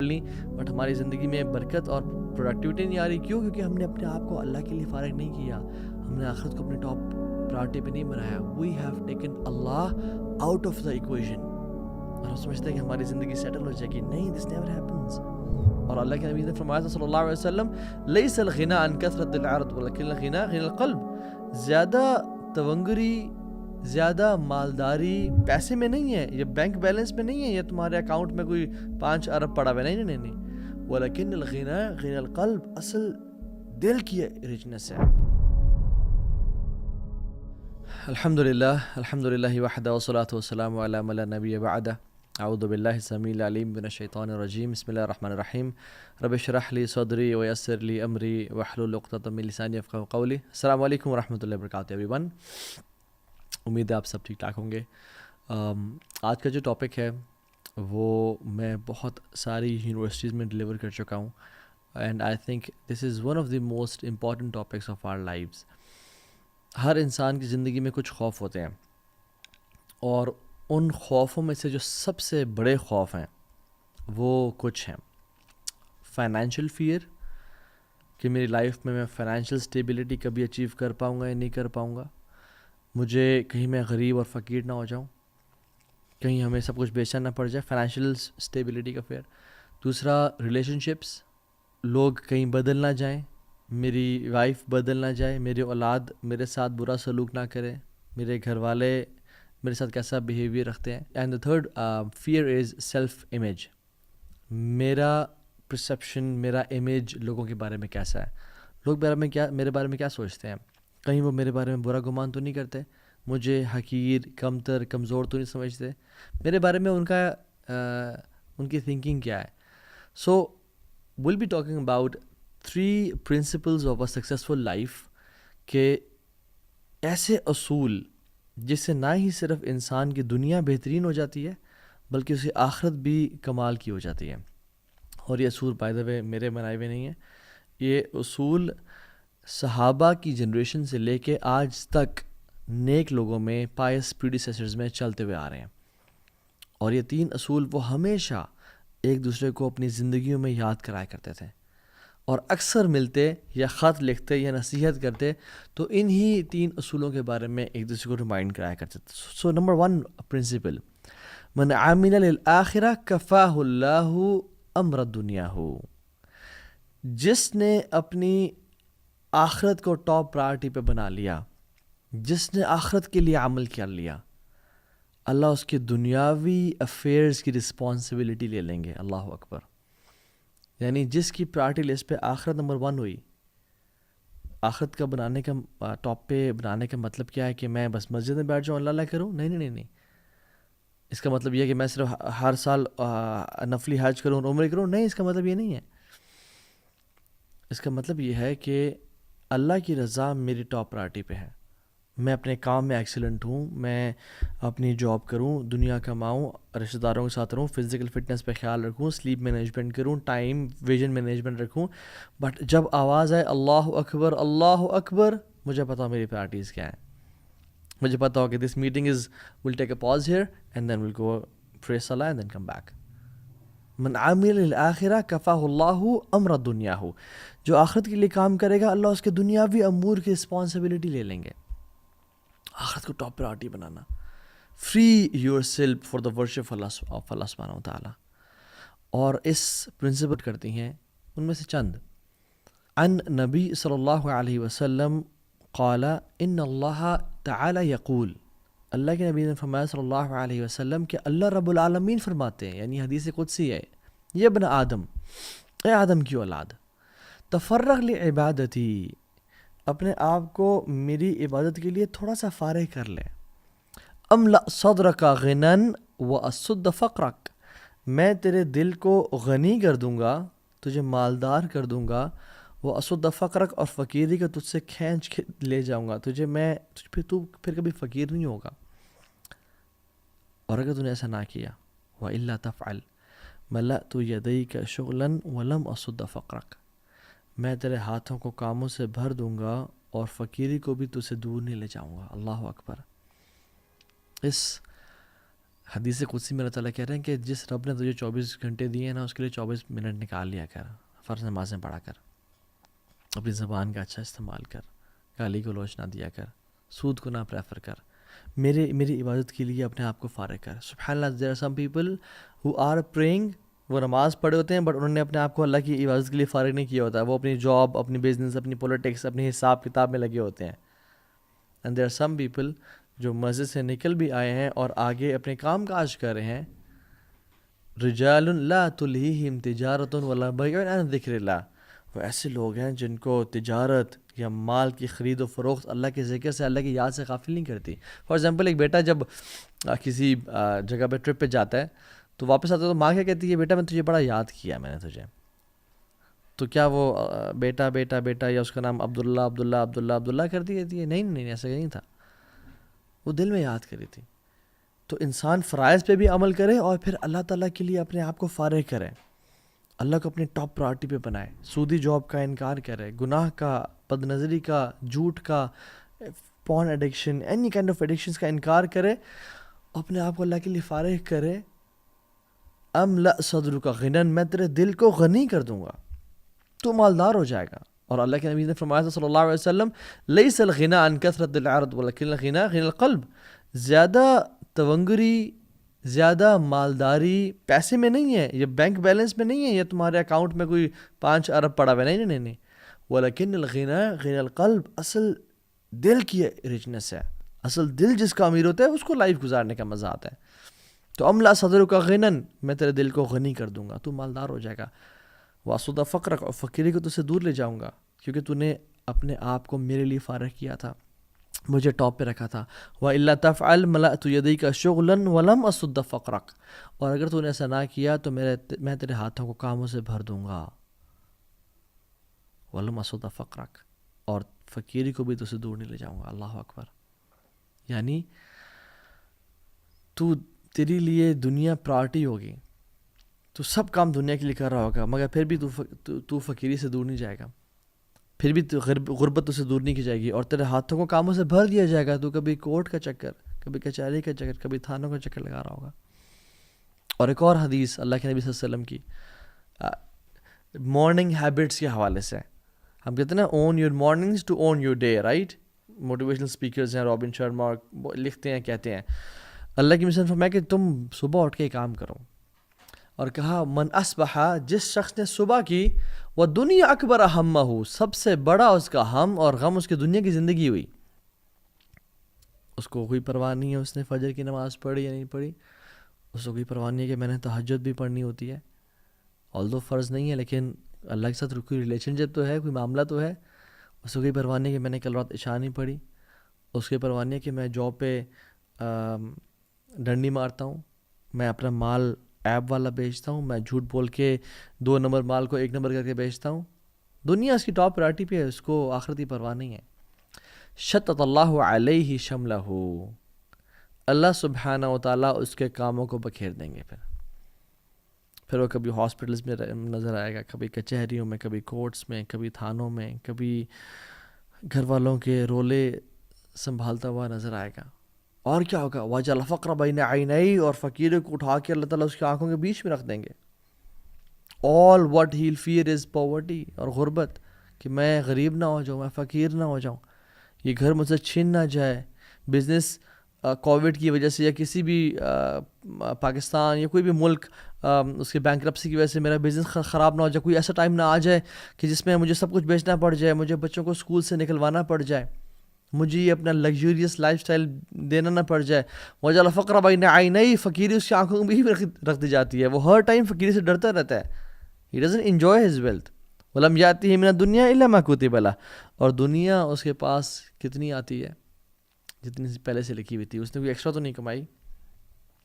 لی بٹ ہماری زندگی میں برکت اور پروڈکٹیوٹی نہیں آ رہی. کیوں؟ کیونکہ ہم نے اپنے آپ کو اللہ کے لیے فارغ نہیں کیا, ہم نے آخرت کو اپنی ٹاپ پرائرٹی پہ نہیں بنایا. We have taken Allah out of the equation, اور ہم سمجھتے ہیں کہ ہماری زندگی سیٹل ہو جائے گی. نہیں, دس نیور ہیپنز. اور اللہ کے نبی نے فرمایا تھا صلی اللہ علیہ وسلم, لیس الغنى عن کثرت العرض ولکن الغنى غنى القلب. زیادہ تونگری, زیادہ مالداری پیسے میں نہیں ہے, یہ بینک بیلنس میں نہیں ہے, یہ تمہارے اکاؤنٹ میں کوئی 5 ارب پڑا ہوا ہے, نہیں نہیں نہیں. ولکن الغنى غنى القلب, اصل دل کی ریچنس ہے. الحمدللہ وحدہ والصلاۃ والسلام علی من لا نبی بعدہ. اعوذ باللہ السمیع العلیم من الشیطان الرجیم. بسم اللہ الرحمن الرحیم. رب اشرح لی صدری ویسر لی امری واحلل عقدۃ من لسانی یفقہوا قولی. السلام علیکم ورحمۃ اللہ وبرکاتہ ایوری ون. امید ہے آپ سب ٹھیک ٹھاک ہوں گے. آج کا جو ٹاپک ہے وہ میں بہت ساری یونیورسٹیز میں ڈلیور کر چکا ہوں, and I think this is one of the most important topics of our lives. ہر انسان کی زندگی میں کچھ خوف ہوتے ہیں, اور ان خوفوں میں سے جو سب سے بڑے خوف ہیں وہ کچھ ہیں. فائنینشیل فیئر, کہ میری لائف میں فائنینشیل اسٹیبلٹی کبھی اچیو کر پاؤں گا یا نہیں کر پاؤں گا, مجھے کہیں میں غریب اور فقیر نہ ہو جاؤں, کہیں ہمیں سب کچھ بیچنا نہ پڑ جائے, فائنینشیل اسٹیبلٹی کا فیئر. دوسرا ریلیشن شپس, لوگ کہیں بدل نہ جائیں, میری وائف بدل نہ جائے, میری اولاد میرے ساتھ برا سلوک نہ کرے, میرے گھر والے میرے ساتھ کیسا بیہیویئر رکھتے ہیں. And the third fear is self image, میرا پرسیپشن, میرا امیج لوگوں کے بارے میں کیسا ہے, لوگ میرے بارے میں کیا سوچتے ہیں, کہیں وہ میرے بارے میں برا گمان تو نہیں کرتے, مجھے حقیر, کمتر, کمزور تو نہیں سمجھتے, میرے بارے میں ان کی تھنکنگ کیا ہے. سو we'll be talking about 3 principles of a successful life, کہ ایسے اصول جس سے نہ ہی صرف انسان کی دنیا بہترین ہو جاتی ہے بلکہ اسے آخرت بھی کمال کی ہو جاتی ہے. اور یہ اصول بائی دا وے میرے بنائے ہوئے نہیں ہیں, یہ اصول صحابہ کی جنریشن سے لے کے آج تک نیک لوگوں میں, پائس پریڈیسیسرز میں چلتے ہوئے آ رہے ہیں. اور یہ 3 اصول وہ ہمیشہ ایک دوسرے کو اپنی زندگیوں میں یاد کرایا کرتے تھے, اور اکثر ملتے یا خط لکھتے یا نصیحت کرتے تو انہی 3 اصولوں کے بارے میں ایک دوسرے کو ریمائنڈ کرایا کرتے تھے. سو نمبر 1 پرنسپل, من عمل للآخرہ کفاہ اللہ امر الدنیا ہو. جس نے اپنی آخرت کو ٹاپ پرائرٹی پہ بنا لیا, جس نے آخرت کے لیے عمل کر لیا, اللہ اس کے دنیاوی افیئرز کی رسپانسبلٹی لے لیں گے. اللہ اکبر. یعنی جس کی پرائرٹی لسٹ پہ آخرت نمبر 1 ہوئی, آخرت کا بنانے کا ٹاپ پہ بنانے کا مطلب کیا ہے کہ میں بس مسجد میں بیٹھ جاؤں اللہ اللہ کروں؟ نہیں نہیں نہیں. اس کا مطلب یہ ہے کہ میں صرف ہر سال نفلی حج کروں اور عمرے کروں؟ نہیں, اس کا مطلب یہ نہیں ہے. اس کا مطلب یہ ہے کہ اللہ کی رضا میری ٹاپ پرائرٹی پہ ہے, میں اپنے کام میں ایکسیلنٹ ہوں, میں اپنی جاب کروں, دنیا کماؤں, رشتہ داروں کے ساتھ رہوں, فزیکل فٹنس پہ خیال رکھوں, سلیپ مینجمنٹ کروں, ٹائم ویژن مینجمنٹ رکھوں. بٹ جب آواز آئے اللہ اکبر, مجھے پتا ہو میری پرائرٹیز کیا ہیں. مجھے پتا ہو کہ this meeting will take a pause here and then will go pray صلاح اینڈ دین کم بیک. من عامل للآخرہ کفاہ اللہ امر الدنیا ہو. جو آخرت کے لیے کام کرے گا اللہ اس کے دنیاوی امور کی رسپانسبلٹی لے لیں گے. آخرت کو ٹاپ پرائرٹی بنانا, free yourself for the worship of اللہ سبحانہ و تعالیٰ. اور اس پرنسپل کرتی ہیں ان میں سے چند. عن نبی صلی اللہ علیہ وسلم قال ان اللہ تعالی یقول, اللہ کے نبی نے فرمایا صلی اللہ علیہ وسلم کہ اللہ رب العالمین فرماتے ہیں, یعنی حدیث قدسی ہے, یہ ابن آدم, اے آدم کی اولاد, تفرغ لعبادتی, اپنے آپ کو میری عبادت کے لیے تھوڑا سا فارغ کر لے. املا صدرک غنن واسد فقرک, میں تیرے دل کو غنی کر دوں گا, تجھے مالدار کر دوں گا, واسد فقرک, اور فقیری کا تجھ سے کھینچ کے لے جاؤں گا, تو پھر کبھی فقیر نہیں ہوگا. اور اگر تو نے ایسا نہ کیا, وَإِلَّا تَفْعَلْ مَلَأْتُ يَدَيْكَ شُغْلًا وَلَمْ أَصُدَّ فَقْرَكَ, میں تیرے ہاتھوں کو کاموں سے بھر دوں گا اور فقیری کو بھی تجھ سے دور نہیں لے جاؤں گا. اللہ اکبر. اس حدیث قدسی میں اللہ تعالیٰ کہہ رہے ہیں کہ جس رب نے تجھے 24 گھنٹے دیے ہیں نا، اس کے لیے 24 منٹ نکال لیا کر، فرض نمازیں پڑھا کر، اپنی زبان کا اچھا استعمال کر، گالی گلوچ نہ دیا کر، سود کو نہ پریفر کر، میری عبادت کے لیے اپنے آپ کو فارغ کر. سبحان اللہ، there are some people who are praying، وہ نماز پڑھے ہوتے ہیں بٹ انہوں نے اپنے آپ کو اللہ کی عبادت کے لیے فارغ نہیں کیا ہوتا ہے، وہ اپنی جاب، اپنی بزنس، اپنی پولیٹکس، اپنی حساب کتاب میں لگے ہوتے ہیں. And there are some people جو مسجد سے نکل بھی آئے ہیں اور آگے اپنے کام کاج کر رہے ہیں. رجال لا تلہیہم تجارت ولا بیع عن ذکر اللہ، وہ ایسے لوگ ہیں جن کو تجارت یا مال کی خرید و فروخت اللہ کے ذکر سے، اللہ کی یاد سے غافل نہیں کرتی. فار ایگزامپل، ایک بیٹا جب کسی جگہ پہ ٹرپ پہ جاتا ہے تو واپس آتا ہے تو ماں کیا کہتی ہے، بیٹا میں تجھے بڑا یاد کیا میں نے تجھے. تو کیا وہ بیٹا بیٹا بیٹا یا اس کا نام عبداللہ عبداللہ عبداللہ عبداللہ کر دی کہتی ہے؟ نہیں نہیں، ایسا نہیں تھا، وہ دل میں یاد کری تھی. تو انسان فرائض پہ بھی عمل کرے اور پھر اللہ تعالیٰ کے لیے اپنے آپ کو فارغ کرے، اللہ کو اپنی ٹاپ پرائرٹی پہ بنائے، سودی جاب کا انکار کرے، گناہ کا، بد نظری کا، جھوٹ کا، porn addiction, any kind of addictions کا انکار کرے، اپنے آپ کو اللہ کے لیے فارغ کرے. املأ صدرک غنی، میں تیرے دل کو غنی کر دوں گا، تو مالدار ہو جائے گا. اور اللہ کے نبی نے فرمایا تھا صلی اللہ علیہ وسلم، لیس الغنی عن کثرت العرض ولکن الغنی غنی القلب، زیادہ تونگری، زیادہ مالداری پیسے میں نہیں ہے، یہ بینک بیلنس میں نہیں ہے، یہ تمہارے اکاؤنٹ میں کوئی 5 ارب پڑا ہوا ہے، نہیں نہیں نہیں. ولیکن الغنی غنی القلب، اصل دل کی رچنس ہے، اصل دل جس کا امیر ہوتا ہے اس کو لائف گزارنے کا مزہ آتا ہے. تو املا صدر کا غنن، میں تیرے دل کو غنی کر دوں گا، تو مالدار ہو جائے گا. واسود فقرک، اور فقیری کو تو سے دور لے جاؤں گا، کیونکہ تو نے اپنے آپ کو میرے لیے فارغ کیا تھا، مجھے ٹاپ پہ رکھا تھا. وَإِلَّا تَفْعَلْ مَلَأْتُ يَدَيْكَ شُغْلًا وَلَمْ أَصُدَّ فَقْرَكَ، اور اگر تو نے ایسا نہ کیا تو میں تیرے ہاتھوں کو کاموں سے بھر دوں گا. وَلَمْ أَصُدَّ فَقْرَكَ، اور فقیری کو بھی تو سے دور نہیں لے جاؤں گا. اللہ اکبر. یعنی تیری لیے دنیا پرائرٹی ہوگی، تو سب کام دنیا کے لیے کر رہا ہوگا، مگر پھر بھی تو فقیری سے دور نہیں جائے گا، پھر بھی غربت سے دور نہیں کی جائے گی، اور تیرے ہاتھوں کو کاموں سے بھر دیا جائے گا. تو کبھی کورٹ کا چکر، کبھی کچہری کا چکر، کبھی تھانوں کا چکر لگا رہا ہوگا. اور ایک اور حدیث اللہ کے نبی صلی اللہ علیہ وسلم کی مارننگ ہیبٹس کے حوالے سے، ہم کہتے ہیں نا own your mornings to own your day, right? Motivational speakers ہیں، رابن شرما لکھتے ہیں، کہتے ہیں اللہ کی مثال فرمایا کہ تم صبح اٹھ کے کام کرو. اور کہا من اصبح، جس شخص نے صبح کی، وہ دنیا اکبر ہمہ، سب سے بڑا اس کا ہم اور غم اس کی دنیا کی زندگی ہوئی، اس کو کوئی پرواہ نہیں ہے اس نے فجر کی نماز پڑھی یا نہیں پڑھی، اس کو کوئی پرواہ نہیں ہے کہ میں نے تہجد بھی پڑھنی ہوتی ہے، آلدو فرض نہیں ہے لیکن اللہ کے ساتھ کوئی ریلیشن شپ تو ہے، کوئی معاملہ تو ہے. اس کو کوئی پرواہ نہیں ہے کہ میں نے کل رات عشاء نہیں پڑھی، اس کی پرواہ نہیں ہے کہ میں جاب پہ ڈنڈی مارتا ہوں، میں اپنا مال ایپ والا بیچتا ہوں، میں جھوٹ بول کے 2 نمبر مال کو 1 نمبر کر کے بیچتا ہوں. دنیا اس کی ٹاپ پرائرٹی پہ ہے، اس کو آخرتی پرواہ نہیں ہے. شتت اللہ علیہ شملہ، اللہ سبحانہ و تعالیٰ اس کے کاموں کو بکھیر دیں گے. پھر وہ کبھی ہاسپٹلز میں نظر آئے گا، کبھی کچہریوں میں، کبھی کورٹس میں، کبھی تھانوں میں، کبھی گھر والوں کے رولے سنبھالتا ہوا نظر آئے گا. اور کیا ہوگا؟ وَجَعَلَ الْفَقْرَ بَيْنَ عَيْنَيْهِ، اور فقیر کو اٹھا کے اللہ تعالیٰ اس کی آنکھوں کے بیچ میں رکھ دیں گے. all what he'll fear is poverty، اور غربت، کہ میں غریب نہ ہو جاؤں، میں فقیر نہ ہو جاؤں، یہ گھر مجھ سے چھن نہ جائے. بزنس کووڈ کی وجہ سے یا کسی بھی پاکستان یا کوئی بھی ملک اس کے بینکرپسی کی وجہ سے میرا بزنس خراب نہ ہو جائے، کوئی ایسا ٹائم نہ آ جائے کہ جس میں مجھے سب کچھ بیچنا پڑ جائے، مجھے بچوں کو اسکول سے نکلوانا پڑ جائے، مجھے یہ اپنا لگژریس لائف سٹائل دینا نہ پڑ جائے. وَجَعَلَ الْفَقْرَ بَيْنَ عَيْنَيْهِ، فقیری اس کی آنکھوں میں بھی رکھ دی جاتی ہے، وہ ہر ٹائم فقیری سے ڈرتا رہتا ہے. He doesn't enjoy his wealth. وَلَمْ يَأْتِهِ مِنَ الدُّنْيَا إِلَّا مَا كُتِبَ لَهُ، اور دنیا اس کے پاس کتنی آتی ہے؟ جتنی پہلے سے لکھی ہوئی تھی، اس نے کوئی ایکسٹرا تو نہیں کمائی.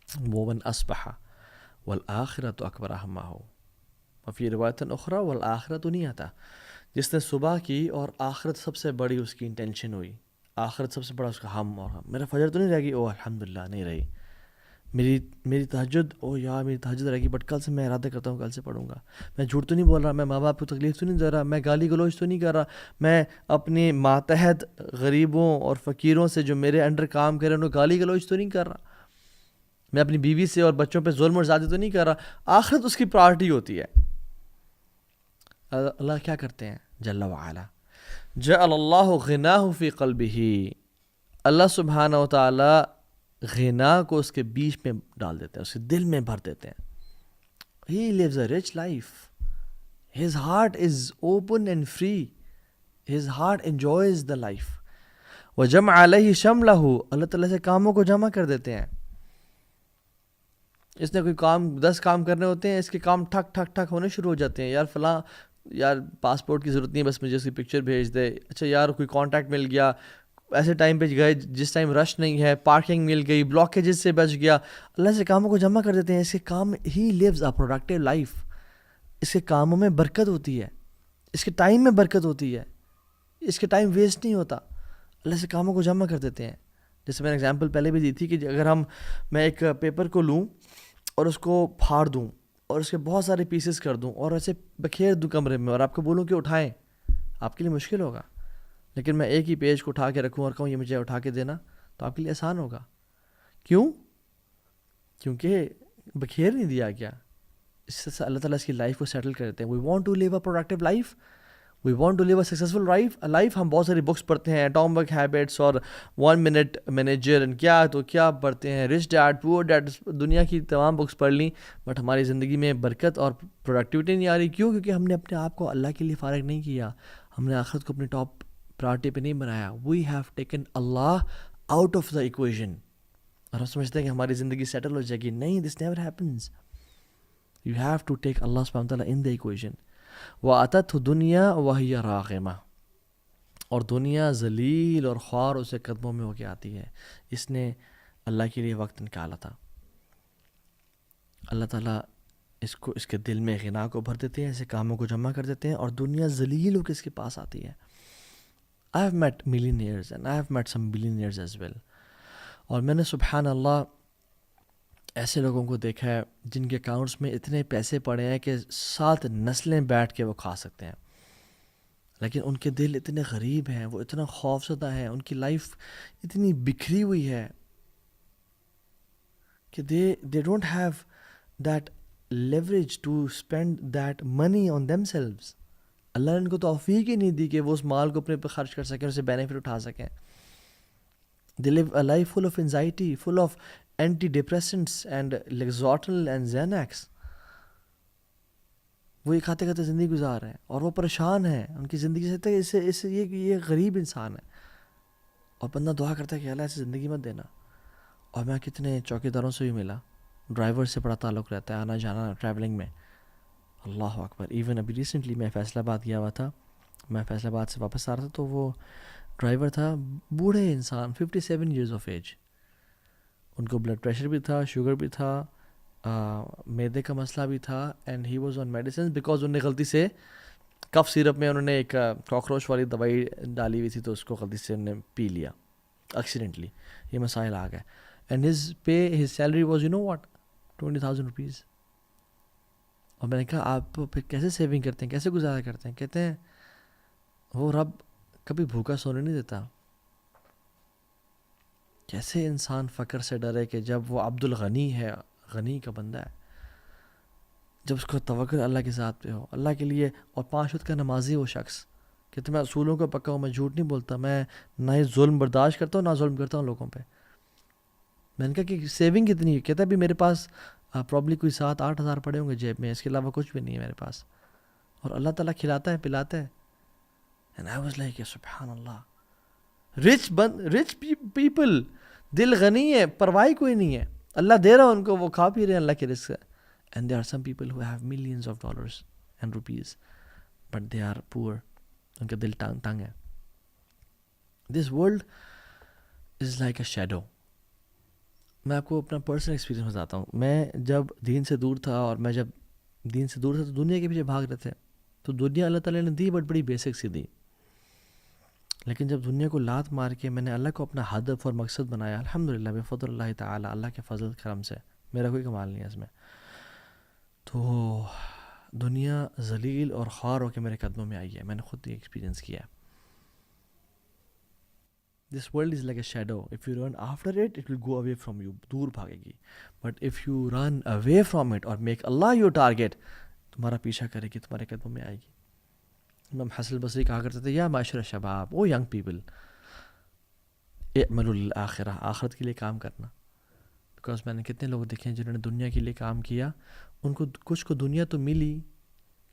وَمَنْ أَصْبَحَ وَالْآخِرَةُ أَكْبَرُ هَمَّهُ، وفی روایت اخرى وَالْآخِرَةُ نہیں آتا، جس نے صبح کی اور آخرت سب سے بڑی اس کی انٹینشن ہوئی، آخرت سب سے بڑا اس کا ہم، اور ہم میرا فجر تو نہیں رہے گی، او الحمدللہ نہیں رہی، میری تہجد، او یار میری تہجد رہے گی بٹ کل سے میں ارادہ کرتا ہوں کل سے پڑھوں گا، میں جھوٹ تو نہیں بول رہا، میں ماں باپ کو تکلیف تو نہیں دے رہا، میں گالی گلوچ تو نہیں کر رہا، میں اپنے ماتحت غریبوں اور فقیروں سے جو میرے انڈر کام کریں انہوں گالی گلوچ تو نہیں کر رہا. میں اپنی بیوی سے اور بچوں پہ ظلم اور زیادتی تو نہیں کر رہا، آخرت اس کی پرائرٹی ہوتی ہے. اللہ کیا کرتے ہیں جل وعلا، جعل اللہ غناہ فی قلبہ، اللہ سبحانہ و تعالی غنا کو اس کے بیچ میں ڈال دیتے ہیں، اس کے دل میں بھر دیتے ہیں. He lives a rich life. His heart is open and free. His heart enjoys the life. وَجَمْعَ عَلَيْهِ شَمْلَهُ، اللہ تعالیٰ سے کاموں کو جمع کر دیتے ہیں. اس نے کوئی کام 10 کام کرنے ہوتے ہیں، اس کے کام ٹھک ٹھک ٹھک ہونے شروع ہو جاتے ہیں. یار فلاں، یار پاسپورٹ کی ضرورت نہیں، بس مجھے اس کی پکچر بھیج دے. اچھا یار کوئی کانٹیکٹ مل گیا، ایسے ٹائم پہ گئے جس ٹائم رش نہیں ہے، پارکنگ مل گئی، بلاکیجز سے بچ گیا. اللہ سے کاموں کو جمع کر دیتے ہیں. اس کے کام، ہی لیوز اے پروڈکٹیو لائف. اس کے کاموں میں برکت ہوتی ہے، اس کے ٹائم میں برکت ہوتی ہے، اس کے ٹائم ویسٹ نہیں ہوتا. اللہ سے کاموں کو جمع کر دیتے ہیں. جیسے میں نے اگزامپل پہلے بھی دی تھی کہ اگر میں ایک پیپر کو لوں اور اس کو پھاڑ دوں اور اس کے بہت سارے پیسز کر دوں اور ایسے بکھیر دوں کمرے میں اور آپ کو بولوں کہ اٹھائیں، آپ کے لیے مشکل ہوگا. لیکن میں ایک ہی پیج کو اٹھا کے رکھوں اور کہوں یہ مجھے اٹھا کے دینا، تو آپ کے لیے آسان ہوگا. کیوں؟ کیونکہ بکھیر نہیں دیا گیا. اس سے اللہ تعالیٰ اس کی لائف کو سیٹل کر دیتے ہیں. We want to live a productive life, we want to live a successful life. ہم بہت ساری بکس پڑھتے ہیں، ایٹامک ہیبٹس اور 1 منٹ مینیجر، کیا تو کیا پڑھتے ہیں، رچ ڈیڈ پور ڈیڈ، دنیا کی تمام بکس پڑھ لیں، بٹ ہماری زندگی میں برکت اور پروڈکٹیوٹی نہیں آ رہی. کیوں؟ کیونکہ ہم نے اپنے آپ کو اللہ کے لیے فارغ نہیں کیا، ہم نے آخرت کو اپنی ٹاپ پرائرٹی پہ نہیں بنایا. We have taken Allah out of the equation, اور ہم سمجھتے ہیں کہ ہماری زندگی سیٹل ہو جائے گی. نہیں، this never happens. You have to take Allah subhanahu wa ta'ala in the equation. وَأَتَتْهُ دُنْيَا وَهِيَ رَاغِمَةٌ، اور دنیا ذلیل اور خوار اسے قدموں میں ہو کے آتی ہے. اس نے اللہ کے لیے وقت نکالا تھا. اللہ تعالیٰ اس کے دل میں غنا کو بھر دیتے ہیں، ایسے کاموں کو جمع کر دیتے ہیں، اور دنیا ذلیل ہو کے اس کے پاس آتی ہے. I have met millionaires and I have met some billionaires as well. اور میں نے سبحان اللہ ایسے لوگوں کو دیکھا ہے جن کے اکاؤنٹس میں اتنے پیسے پڑے ہیں کہ 7 نسلیں بیٹھ کے وہ کھا سکتے ہیں، لیکن ان کے دل اتنے غریب ہیں، وہ اتنا خوف زدہ ہیں، ان کی لائف اتنی بکھری ہوئی ہے کہ they don't have that leverage to spend that money on themselves. اللہ نے ان کو توفیق ہی نہیں دی کہ وہ اس مال کو اپنے پہ خرچ کر سکیں، اسے بینیفٹ اٹھا سکیں. They live a life full of anxiety, full of antidepressants and Lexotanil and Xanax. وہ یہ کھاتے کھاتے زندگی گزار رہے ہیں اور وہ پریشان ہیں ان کی زندگی سے. یہ غریب انسان ہے، اور بندہ دعا کرتا ہے کہ اللہ ایسی زندگی مت دینا. اور میں کتنے چوکیداروں سے بھی ملا، ڈرائیور سے بڑا تعلق رہتا ہے، آنا جانا ٹریولنگ میں. اللہ اکبر. ایون ابھی ریسنٹلی میں فیصل آباد گیا ہوا تھا، میں فیصل آباد سے واپس آ رہا تھا، تو وہ ڈرائیور تھا، بوڑھے انسان، 57 ایئرز آف ایج. ان کو بلڈ پریشر بھی تھا، شوگر بھی تھا، میدے کا مسئلہ بھی تھا، and he was on medicines because انہوں نے غلطی سے کف سیرپ میں انہوں نے ایک کاکروچ والی دوائی ڈالی ہوئی تھی، تو اس کو غلطی سے انہوں نے پی لیا ایکسیڈنٹلی. یہ مسائل آ گئے. And his salary was you know what 20,000 rupees. اور میں نے کہا آپ پھر کیسے سیونگ کرتے ہیں، کیسے گزارا کرتے ہیں؟ کہتے ہیں وہ رب کبھی بھوکا سونے نہیں دیتا. کیسے انسان فقر سے ڈرے کہ جب وہ عبد الغنی ہے، غنی کا بندہ ہے، جب اس کو توکل اللہ کے ذات پہ ہو، اللہ کے لیے، اور 5 وقت کا نمازی وہ شخص. کہتے میں اصولوں کا پکا ہوں، میں جھوٹ نہیں بولتا، میں نہ ہی ظلم برداشت کرتا ہوں نہ ظلم کرتا ہوں لوگوں پہ. میں نے کہا کہ سیونگ کتنی ہے؟ کہتا ہے بھی میرے پاس پرابلی کوئی 7-8 ہزار پڑے ہوں گے جیب میں، اس کے علاوہ کچھ بھی نہیں ہے میرے پاس، اور اللہ تعالیٰ کھلاتا ہے پلاتا ہے. اینڈ آئی واز لائک سبحان اللہ. رچ پیپل، دل غنی ہے، پرواہ کوئی نہیں ہے، اللہ دے رہا ان کو، وہ کھا پی رہے ہیں اللہ کے رزق سے. And there are some people who have millions of dollars and rupees but they are poor. ان کا دل تنگ ہے. This world is like a shadow. میں آپ کو اپنا پرسنل ایکسپیرینس بتاتا ہوں. میں جب دین سے دور تھا، اور میں جب دین سے دور تھا تو دنیا کے پیچھے بھاگ رہے تھے، تو دنیا اللہ تعالیٰ نے دی بٹ بڑی بیسک سی دی. لیکن جب دنیا کو لات مار کے میں نے اللہ کو اپنا ہدف اور مقصد بنایا، الحمدللہ بفضل اللہ تعالیٰ، اللہ کے فضل کرم سے، میرا کوئی کمال نہیں ہے اس میں، تو دنیا ذلیل اور خوار ہو کے میرے قدموں میں آئی ہے. میں نے خود یہ ایکسپیرینس کیا ہے. This world is like a shadow. If you run after it, it will go away from you. دور بھاگے گی. But if you run away from it or make Allah your target, تمہارا پیچھا کرے گی, تمہارے قدموں میں آئے گی. امام حسن البصری کہا کرتے تھے, یا معاشر الشباب, او ینگ پیپل, اعملوا للآخرہ, آخرت کے لیے کام کرنا. بیکاز میں نے کتنے لوگ دیکھے ہیں جنہوں نے دنیا کے لیے کام کیا, ان کو کچھ کو دنیا تو ملی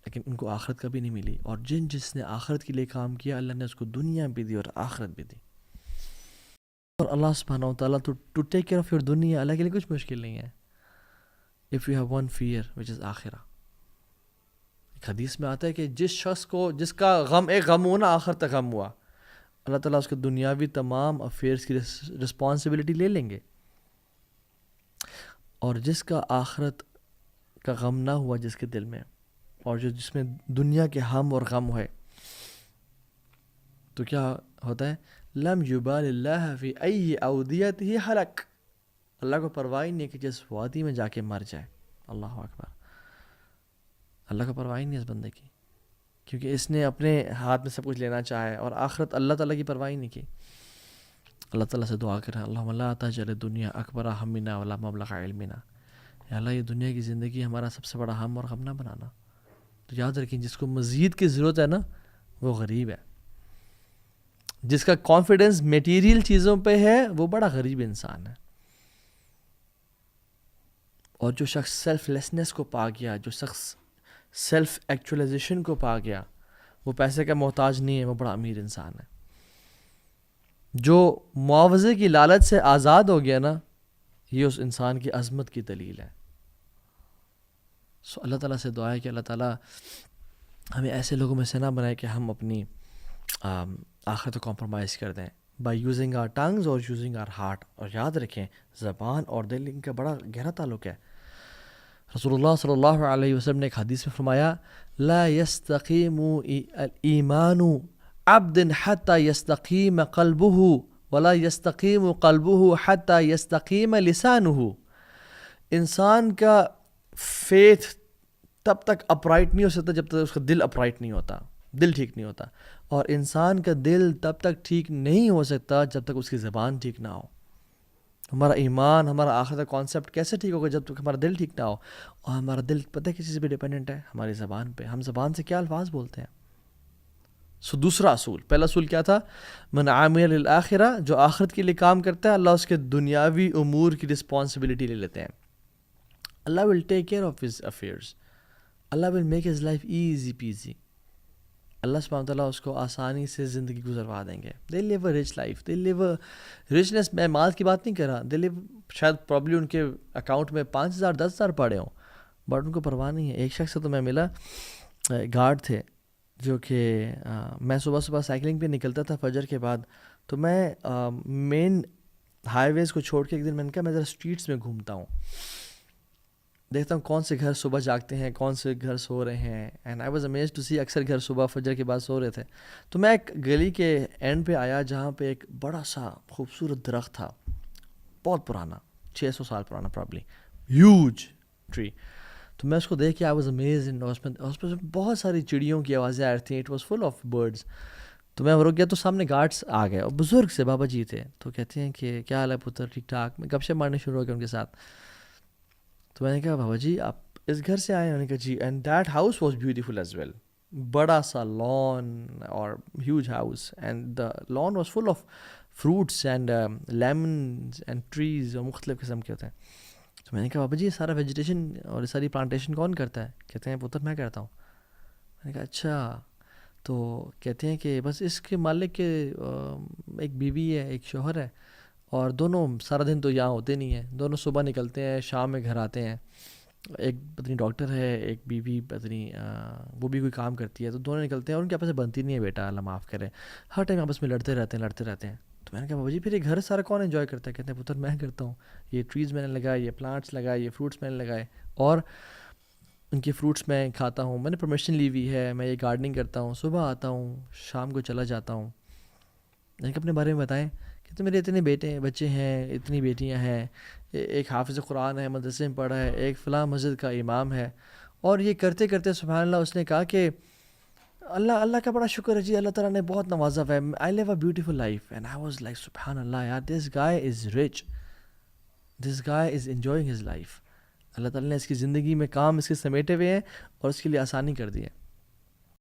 لیکن ان کو آخرت کبھی نہیں ملی. اور جس نے آخرت کے لیے کام کیا, اللہ نے اس کو دنیا بھی دی اور آخرت بھی دی. اور اللہ سبحانہ و تعالیٰ to take care of your دنیا, اللہ کے لیے کچھ مشکل نہیں ہے. If you have one fear which is آخرہ. ایک حدیث میں آتا ہے کہ جس شخص کو, جس کا غم ایک غم ہو نا, آخرت تک غم ہوا, اللہ تعالیٰ اس کے دنیاوی تمام افیئرس کی رسپانسبلٹی لے لیں گے. اور جس کا آخرت کا غم نہ ہوا جس کے دل میں, اور جس میں دنیا کے ہم اور غم ہے, تو کیا ہوتا ہے, لم یبال اللہ فی ای اودیتہ حلق. اللہ کو پرواہ نہیں کہ جس وادی میں جا کے مر جائے. اللہ اکبر. اللہ کو پرواہ نہیں اس بندے کی, کیونکہ اس نے اپنے ہاتھ میں سب کچھ لینا چاہے, اور آخرت اللہ تعالیٰ کی پرواہ نہیں کی. اللہ تعالیٰ سے دعا کریں, اللہم لا تجعل الدنیا اکبر ہمنا ولا مبلغ علمنا. یا اللہ, یہ دنیا کی زندگی ہمارا سب سے بڑا ہم اور غم نہ بنانا. تو یاد رکھیں, جس کو مزید کی ضرورت ہے نا, وہ غریب ہے. جس کا کانفیڈنس میٹیریل چیزوں پہ ہے, وہ بڑا غریب انسان ہے. اور جو شخص سیلف لیسنس کو پا گیا, جو شخص سیلف ایکچولائزیشن کو پا گیا, وہ پیسے کا محتاج نہیں ہے, وہ بڑا امیر انسان ہے. جو معاوضے کی لالچ سے آزاد ہو گیا نا, یہ اس انسان کی عظمت کی دلیل ہے. سو اللہ تعالیٰ سے دعا ہے کہ اللہ تعالیٰ ہمیں ایسے لوگوں میں سے نہ بنائے کہ ہم اپنی آخرت کو کمپرومائز کر دیں بائی یوزنگ آر ٹنگز اور یوزنگ آر ہارٹ. اور یاد رکھیں, زبان اور دل ان کا بڑا گہرا تعلق ہے. رسول اللہ صلی اللہ علیہ وسلم نے ایک حدیث میں فرمایا, لا يستقیم ایمان عبد حتی یستقیم قلبہ ولا یستقیم قلبہ حتی یستقیم لسانہ. انسان کا فیتھ تب تک اپرائٹ نہیں ہو سکتا جب تک اس کا دل اپرائٹ نہیں ہوتا, دل ٹھیک نہیں ہوتا. اور انسان کا دل تب تک ٹھیک نہیں ہو سکتا جب تک اس کی زبان ٹھیک نہ ہو. ہمارا ایمان, ہمارا آخرت کا کانسیپٹ کیسے ٹھیک ہوگا جب تک ہمارا دل ٹھیک نہ ہو. اور ہمارا دل پتہ ہے کس چیز پہ ڈیپینڈنٹ ہے, ہماری زبان پہ. ہم زبان سے کیا الفاظ بولتے ہیں. سو دوسرا اصول, پہلا اصول کیا تھا, من عامل للآخرہ, جو آخرت کے لیے کام کرتا ہے, اللہ اس کے دنیاوی امور کی رسپانسبلٹی لے لیتے ہیں. اللہ will take care of his affairs. اللہ will make his life easy peasy. اللہ سبحانہ وتعالیٰ اس کو آسانی سے زندگی گزروا دیں گے. They live a rich life, they live a richness. میں مال کی بات نہیں کر رہا, دے لیو, شاید پرابلی ان کے اکاؤنٹ میں 5,000 10,000 پڑے ہوں, بٹ ان کو پرواہ نہیں ہے. ایک شخص سے تو میں ملا, گارڈ تھے, جو کہ میں صبح سائیکلنگ پہ نکلتا تھا فجر کے بعد, تو میں مین ہائی ویز کو چھوڑ کے ایک دن میں نے کہا میں ذرا اسٹریٹس میں گھومتا ہوں, دیکھتا ہوں کون سے گھر صبح جاگتے ہیں, کون سے گھر سو رہے ہیں. And I was amazed to see, اکثر گھر صبح فجر کے بعد سو رہے تھے. تو میں ایک گلی کے اینڈ پہ آیا جہاں پہ ایک بڑا سا خوبصورت درخت تھا, بہت پرانا, 600 سال پرانا پرابلی, ہیوج ٹری. تو میں اس کو دیکھ کے آئی واز امیزڈ. اس میں بہت ساری چڑیوں کی آوازیں آ رہی تھیں, it was full of birds. تو میں رک گیا, تو سامنے گارڈس آ گئے, اور بزرگ سے بابا جی تھے. تو کہتے ہیں کہ کیا حال ہے پتر, ٹھیک ٹھاک. میں گپ شپ مارنے شروع ہو گیا ان کے ساتھ. تو میں نے کہا بابا جی آپ اس گھر سے آئے ہیں؟ انہوں نے کہا جی. And that house was beautiful as well. بڑا سا لان اور huge house, and the lawn was full of fruits and lemons and trees, اور مختلف قسم کے ہوتے ہیں. تو میں نے کہا بابا جی یہ سارا ویجیٹیشن اور یہ ساری پلانٹیشن کون کرتا ہے؟ کہتے ہیں پتر میں کرتا ہوں. میں نے کہا اچھا. تو کہتے ہیں کہ بس اس کے مالک کے ایک بیوی ہے, ایک شوہر ہے, اور دونوں سارا دن تو یہاں ہوتے نہیں ہیں. دونوں صبح نکلتے ہیں, شام میں گھر آتے ہیں. ایک پتنی ڈاکٹر ہے, ایک بیوی پتنی وہ بھی کوئی کام کرتی ہے. تو دونوں نکلتے ہیں, اور ان کے آپس میں بنتی نہیں ہے بیٹا, اللہ معاف کرے, ہر ٹائم آپس میں لڑتے رہتے ہیں. تو میں نے کہا بابا جی پھر یہ گھر سارا کون انجوائے کرتا ہے؟ کہتے ہیں پتر میں کرتا ہوں. یہ ٹریز میں نے لگائے, یہ پلانٹس لگائے, یہ فروٹس میں نے لگائے, اور ان کے فروٹس میں کھاتا ہوں. میں نے پرمیشن لی ہوئی ہے, میں یہ گارڈننگ کرتا ہوں, صبح آتا ہوں, شام کو چلا جاتا ہوں. میں نے کہا اپنے بارے میں بتائیں. کہتے میرے اتنے بچے ہیں, اتنی بیٹیاں ہیں, ایک حافظ قرآن ہے, مدرسے میں پڑھا ہے, ایک فلاں مسجد کا امام ہے. اور یہ کرتے کرتے سبحان اللہ اس نے کہا کہ اللہ کا بڑا شکر ہے جی, اللہ تعالیٰ نے بہت نوازا ہے. I live a beautiful life and I was like سبحان اللہ یار, this guy is rich, this guy is enjoying his life. اللہ تعالیٰ نے اس کی زندگی میں کام اس کے سمیٹے ہوئے ہیں اور اس کے لیے آسانی کر دی ہے.